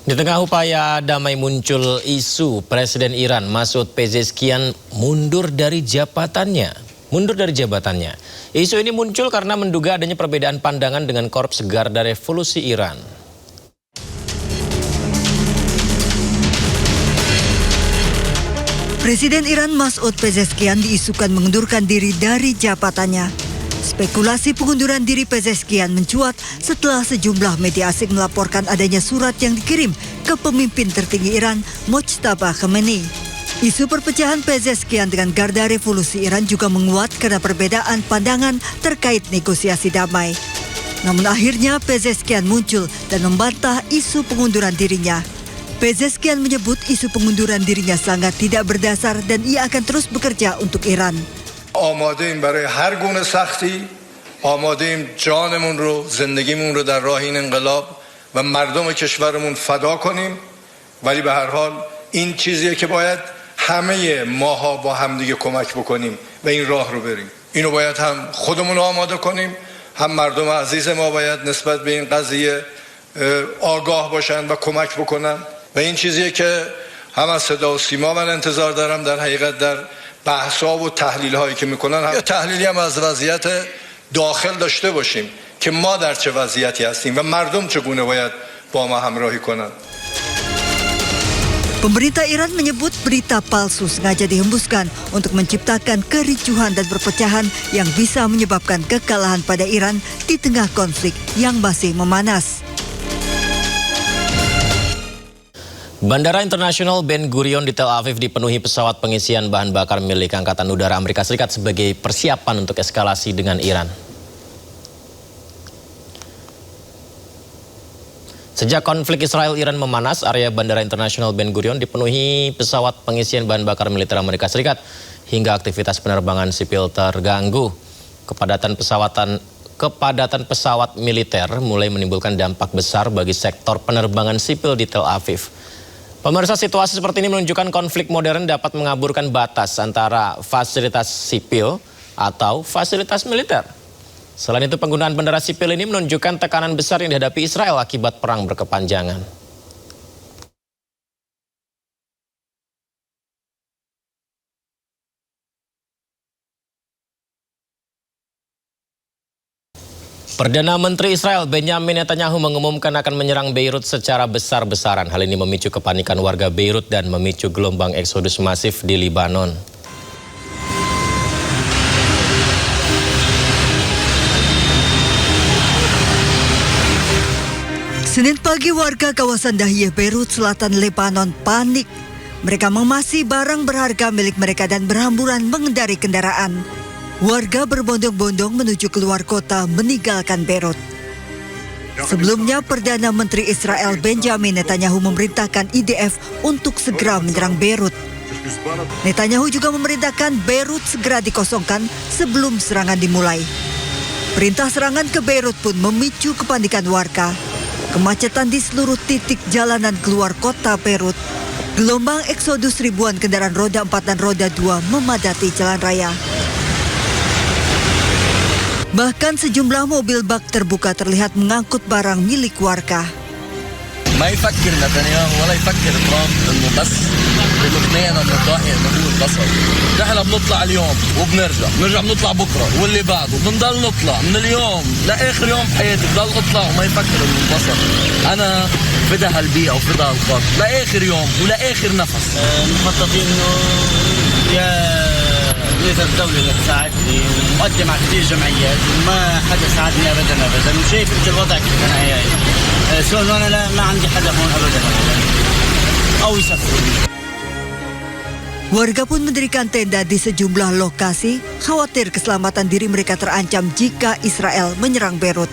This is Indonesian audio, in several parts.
Di tengah upaya damai muncul isu Presiden Iran Masoud Pezeshkian mundur dari jabatannya. Isu ini muncul karena menduga adanya perbedaan pandangan dengan Korps Garda Revolusi Iran. Presiden Iran Masoud Pezeshkian diisukan mengundurkan diri dari jabatannya. Spekulasi pengunduran diri Pezeshkian mencuat setelah sejumlah media asing melaporkan adanya surat yang dikirim ke pemimpin tertinggi Iran, Mojtaba Khamenei. Isu perpecahan Pezeshkian dengan Garda Revolusi Iran juga menguat karena perbedaan pandangan terkait negosiasi damai. Namun akhirnya Pezeshkian muncul dan membantah isu pengunduran dirinya. Pezeshkian menyebut isu pengunduran dirinya sangat tidak berdasar dan ia akan terus bekerja untuk Iran. آماده‌ایم برای هر گونه سختی، آماده‌ایم جانمون رو، زندگیمون رو در راه این انقلاب و مردم کشورمون فدا کنیم، ولی به هر حال این چیزیه که باید همه ماها با همدیگه کمک بکنیم و این راه رو بریم. اینو باید هم خودمون آماده کنیم، هم مردم عزیز ما باید نسبت به این قضیه آگاه باشن و کمک بکنن و این چیزیه که هم از صدا و سیما من انتظار دارم در حقیقت در بحث‌ها و تحلیل‌هایی که می‌کنن یا تحلیلی هم از وضعیت داخل داشته باشیم که ما در چه وضعیتی هستیم و مردم چگونه باید با ما همراهی کنند. Pemerintah Iran menyebut berita palsu sengaja dihembuskan untuk menciptakan kericuhan dan perpecahan yang bisa menyebabkan kekalahan pada Iran di tengah konflik yang masih memanas. Bandara Internasional Ben Gurion di Tel Aviv dipenuhi pesawat pengisian bahan bakar milik Angkatan Udara Amerika Serikat sebagai persiapan untuk eskalasi dengan Iran. Sejak konflik Israel-Iran memanas, area Bandara Internasional Ben Gurion dipenuhi pesawat pengisian bahan bakar militer Amerika Serikat hingga aktivitas penerbangan sipil terganggu. Kepadatan pesawat militer mulai menimbulkan dampak besar bagi sektor penerbangan sipil di Tel Aviv. Pemirsa, situasi seperti ini menunjukkan konflik modern dapat mengaburkan batas antara fasilitas sipil atau fasilitas militer. Selain itu, penggunaan bandara sipil ini menunjukkan tekanan besar yang dihadapi Israel akibat perang berkepanjangan. Perdana Menteri Israel Benjamin Netanyahu mengumumkan akan menyerang Beirut secara besar-besaran. Hal ini memicu kepanikan warga Beirut dan memicu gelombang eksodus masif di Libanon. Senin pagi warga kawasan Dahiyeh Beirut Selatan Lebanon panik. Mereka mengemasi barang berharga milik mereka dan berhamburan mengendarai kendaraan. Warga berbondong-bondong menuju keluar kota meninggalkan Beirut. Sebelumnya, Perdana Menteri Israel Benjamin Netanyahu memerintahkan IDF untuk segera menyerang Beirut. Netanyahu juga memerintahkan Beirut segera dikosongkan sebelum serangan dimulai. Perintah serangan ke Beirut pun memicu kepanikan warga. Kemacetan di seluruh titik jalanan keluar kota Beirut. Gelombang eksodus ribuan kendaraan roda 4 dan roda 2 memadati jalan raya. Bahkan sejumlah mobil bak terbuka terlihat mengangkut barang milik warga. ما يفكر نتنياهو ولا يفكر ترامب انه بس بمقنعنا من الضاحيه انه هو انتصر. نحن بنطلع اليوم وبنرجع بنطلع بكره واللي بعده بنضل نطلع من اليوم لاخر يوم بحياتي بضل اطلع وما يفكر انه انتصر. انا فدا هالبيئه وفدا هالخط لاخر يوم ولاخر نفس. مخططين انه يا رئيس الدولة اللي تساعدني ومقدم على كثير جمعيات وما حدا ساعدني ابدا وشايف انت الوضع كيف انا هي سو انا لا ما عندي حدا هون ابدا او يسافروا. Warga pun mendirikan tenda di sejumlah lokasi, khawatir keselamatan diri mereka terancam jika Israel menyerang Beirut.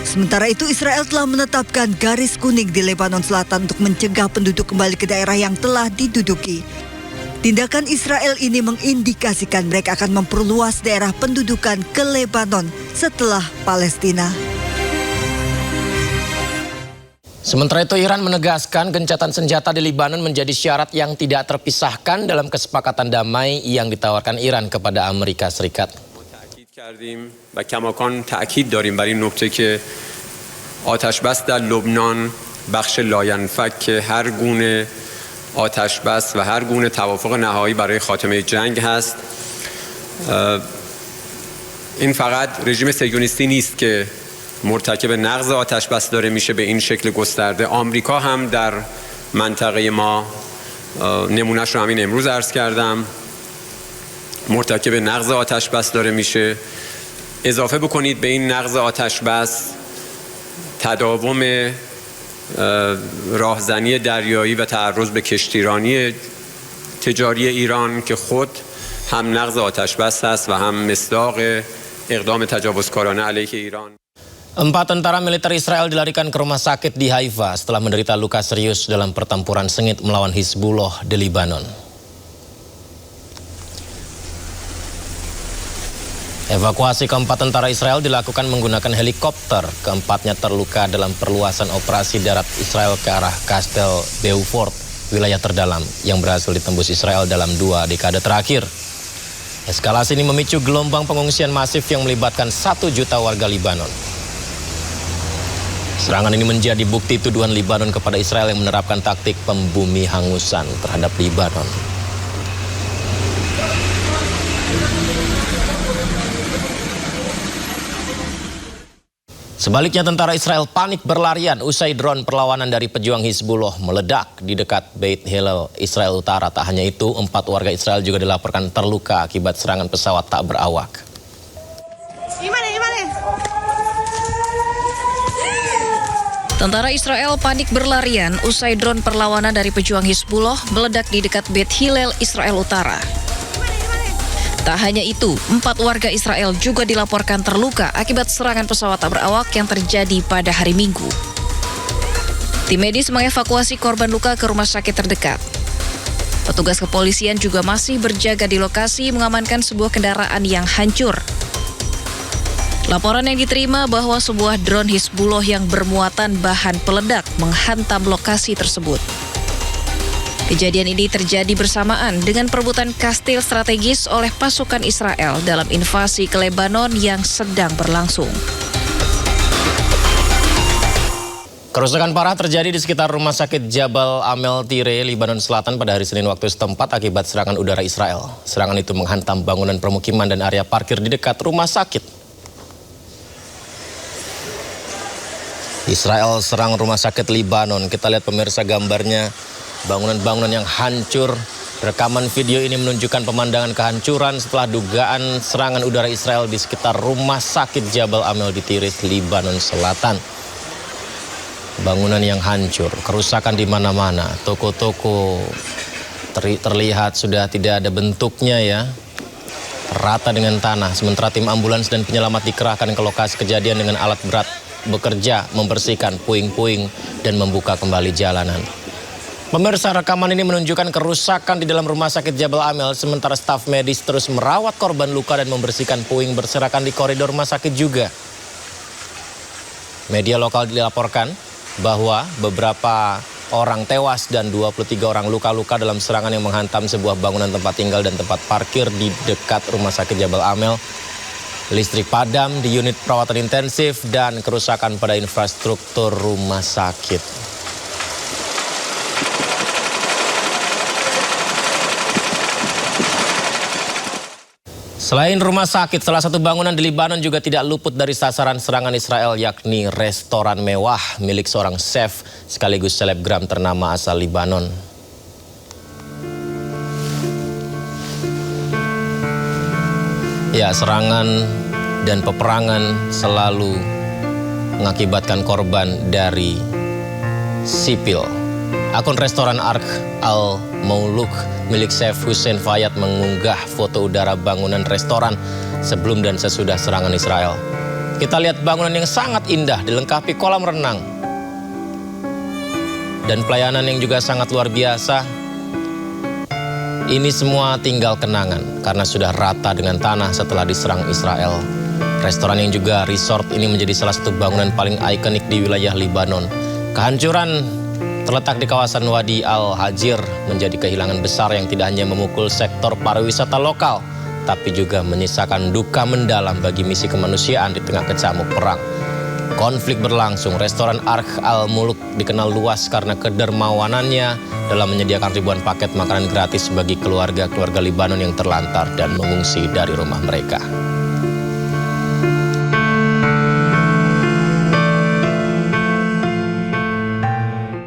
Sementara itu, Israel telah menetapkan garis kuning di Lebanon Selatan untuk mencegah penduduk kembali ke daerah yang telah diduduki. Tindakan Israel ini mengindikasikan mereka akan memperluas daerah pendudukan ke Lebanon setelah Palestina. Sementara itu, Iran menegaskan gencatan senjata di Libanon menjadi syarat yang tidak terpisahkan dalam kesepakatan damai yang ditawarkan Iran kepada Amerika Serikat. کردیم و کماکان تأکید داریم بر این نکته که آتش بس در لبنان بخش لاینفک که هر گونه آتش بس و هر گونه توافق نهایی برای خاتمه جنگ هست. این فقط رژیم صهیونیستی نیست که مرتکب نقض آتش بس داره میشه به این شکل گسترده. آمریکا هم در منطقه ما، نمونهش رو همین امروز عرض کردم، مرتکب نقض آتش بس داره میشه. اضافه بکنید به این نقض آتش بس تداوم راهزنی دریایی و تعرض به کشتیرانی تجاری ایران که خود هم نقض آتش بس است و هم مصداق اقدام تجاوزکارانه علیه ایران. 4 tentara militer Israel dilarikan ke rumah sakit di Haifa setelah menderita luka serius dalam pertempuran sengit melawan Hizbullah di Libanon. Evakuasi keempat tentara Israel dilakukan menggunakan helikopter. Keempatnya terluka dalam perluasan operasi darat Israel ke arah Kastel Beaufort, wilayah terdalam yang berhasil ditembus Israel dalam 2 dekade terakhir. Eskalasi ini memicu gelombang pengungsian masif yang melibatkan 1 juta warga Libanon. Serangan ini menjadi bukti tuduhan Libanon kepada Israel yang menerapkan taktik pembumi hangusan terhadap Libanon. Sebaliknya tentara Israel panik berlarian usai drone perlawanan dari pejuang Hizbullah meledak di dekat Beit Hillel, Israel Utara. Tak hanya itu, 4 warga Israel juga dilaporkan terluka akibat serangan pesawat tak berawak. Tentara Israel panik berlarian usai drone perlawanan dari pejuang Hizbullah meledak di dekat Beit Hillel, Israel Utara. Tak hanya itu, 4 warga Israel juga dilaporkan terluka akibat serangan pesawat tak berawak yang terjadi pada hari Minggu. Tim medis mengevakuasi korban luka ke rumah sakit terdekat. Petugas kepolisian juga masih berjaga di lokasi mengamankan sebuah kendaraan yang hancur. Laporan yang diterima bahwa sebuah drone Hizbullah yang bermuatan bahan peledak menghantam lokasi tersebut. Kejadian ini terjadi bersamaan dengan perebutan kastil strategis oleh pasukan Israel dalam invasi ke Lebanon yang sedang berlangsung. Kerusakan parah terjadi di sekitar rumah sakit Jabal Amel Tire, Libanon Selatan pada hari Senin waktu setempat akibat serangan udara Israel. Serangan itu menghantam bangunan permukiman dan area parkir di dekat rumah sakit. Israel serang rumah sakit Libanon. Kita lihat pemirsa gambarnya, bangunan-bangunan yang hancur. Rekaman video ini menunjukkan pemandangan kehancuran setelah dugaan serangan udara Israel di sekitar rumah sakit Jabal Amel di Tiris, Libanon Selatan. Bangunan yang hancur, kerusakan di mana-mana, toko-toko terlihat sudah tidak ada bentuknya ya, rata dengan tanah. Sementara tim ambulans dan penyelamat dikerahkan ke lokasi kejadian dengan alat berat bekerja membersihkan puing-puing dan membuka kembali jalanan. Pemirsa, rekaman ini menunjukkan kerusakan di dalam rumah sakit Jabal Amel, sementara staf medis terus merawat korban luka dan membersihkan puing berserakan di koridor rumah sakit juga. Media lokal dilaporkan bahwa beberapa orang tewas dan 23 orang luka-luka dalam serangan yang menghantam sebuah bangunan tempat tinggal dan tempat parkir di dekat rumah sakit Jabal Amel. Listrik padam di unit perawatan intensif dan kerusakan pada infrastruktur rumah sakit. Selain rumah sakit, salah satu bangunan di Libanon juga tidak luput dari sasaran serangan Israel, yakni restoran mewah milik seorang chef sekaligus selebgram ternama asal Libanon. Ya, serangan dan peperangan selalu mengakibatkan korban dari sipil. Akun restoran Ark Al-Mauluk milik chef Hussein Fayyad mengunggah foto udara bangunan restoran sebelum dan sesudah serangan Israel. Kita lihat bangunan yang sangat indah, dilengkapi kolam renang dan pelayanan yang juga sangat luar biasa. Ini semua tinggal kenangan karena sudah rata dengan tanah setelah diserang Israel. Restoran yang juga resort ini menjadi salah satu bangunan paling ikonik di wilayah Libanon. Kehancuran terletak di kawasan Wadi Al-Hajir menjadi kehilangan besar yang tidak hanya memukul sektor pariwisata lokal, tapi juga menyisakan duka mendalam bagi misi kemanusiaan di tengah kecamuk perang. konflik berlangsung, restoran Ark Al Muluk dikenal luas karena kedermawanannya dalam menyediakan ribuan paket makanan gratis bagi keluarga-keluarga Libanon yang terlantar dan mengungsi dari rumah mereka.